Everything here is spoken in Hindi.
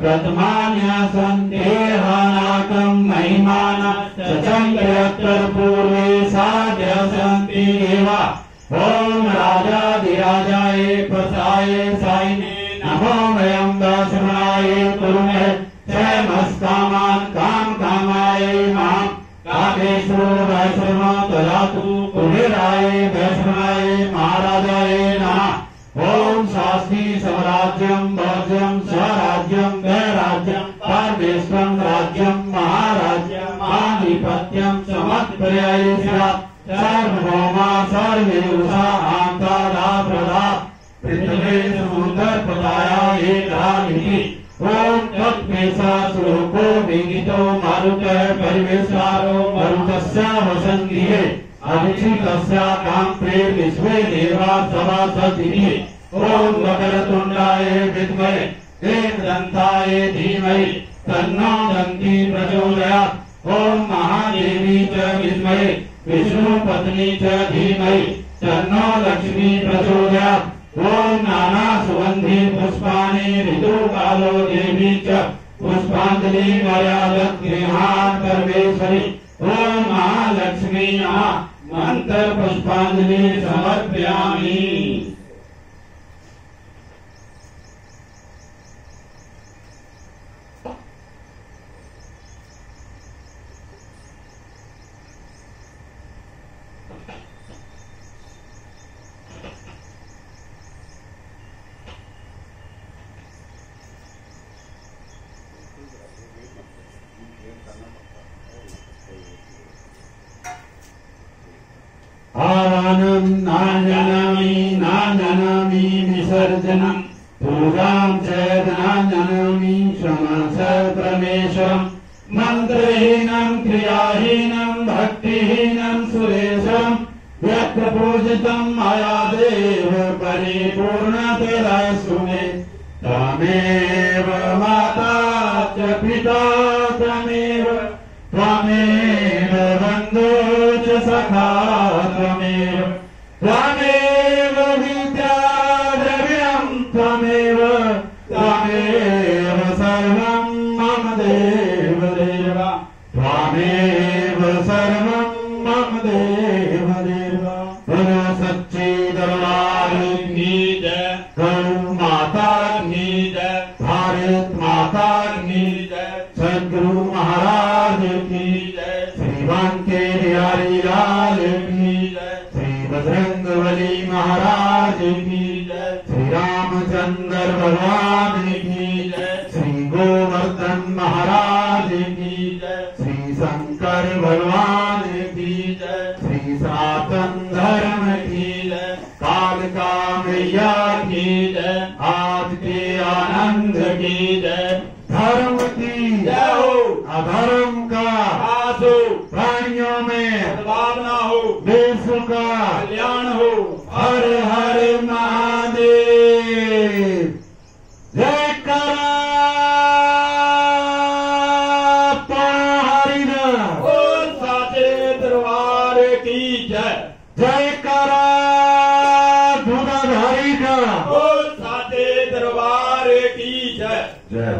प्रथमान्य सन्ते हनाकं महिमाना सचंक्यत्र पूर्वे साध्य सन्ति देवा ओम राजाधिराजाय प्रसाय साइने नमो वयं दासनाय कुरुमे क्षयमस्कामान् काम कामाय मां कामेश्वरो वैष्णव ददातु कुबेराय वैष्णवाय महाराजाय नमः ओम शास्त्री स्वराज्यं भोज्यं स्वराज्यं वैराज्यं परमेश्वरं राज्यं महाराज्यं आधिपत्यं समत्पर्याय स्यात् सर्वभौमा सर्वेषा आंतरा प्रदा पृथ्वी समुद्र पताया एकालिति ओम तत्पेशा श्लोको विगितो मारुतः परिवेशारो मरुतस्य वसन्तिः अभिषिक्तस्य काम्प्रे विश्वे देवा सभासदिः ओम वक्रतुण्डाय विद्महे एकदन्ताय धीमहि तन्नो दन्ती प्रचोदयात् ओम महादेवी च विद्महे विष्णु पत्नी च धीमहि तन्नो लक्ष्मी प्रचोदयात् ओम नाना सुगंधि पुष्पाणि ऋतुकालो देवी च पुष्पांजलि मर्यादत् गृहान् परमेश्वरि ओम महालक्ष्मी नमः मंत्र पुष्पांजलि समर्पयामि। आवानं नाजनामि विसर्जनं पूजां च नाजनामि श्रमस परमेश्वरं मंत्रहीनं क्रियाहीनं भक्तिहीनं सुरेशं यत्र पूजितं मया देव परिपूर्णतरस्तु मे त्वमेव माता च पिता त्वमेव त्वमेव बन्धु च सखा त्वमेव त्वमेव विद्या द्रव्यं त्वमेव त्वमेव सर्वं मम देव देव त्वमेव सर्वं मम देव देव। बोलो सच्चे दरबार की जय, गौ माता की जय, भारत माता की जय, सद्गुरु महाराज की जय, श्री बांके बिहारी लाल की जय, श्री बजरंगबली महाराज की जय, श्री रामचंद्र भगवान की जय, श्री गोवर्धन महाराज की जय, श्री शंकर भगवान की जय, श्री सनातन धर्म की जय, कालिका मैया की जय, आज के आनंद की जय, धर्म की जय हो, अधर्म का नाश हो, प्राणियों में सद्भावना हो, विश्व का कल्याण हो। हर हर महादेव। जय करा हरिनाम बोल साचे दरबार की जय, जय करा दूधाधारी का बोल साचे दरबार की जय। जय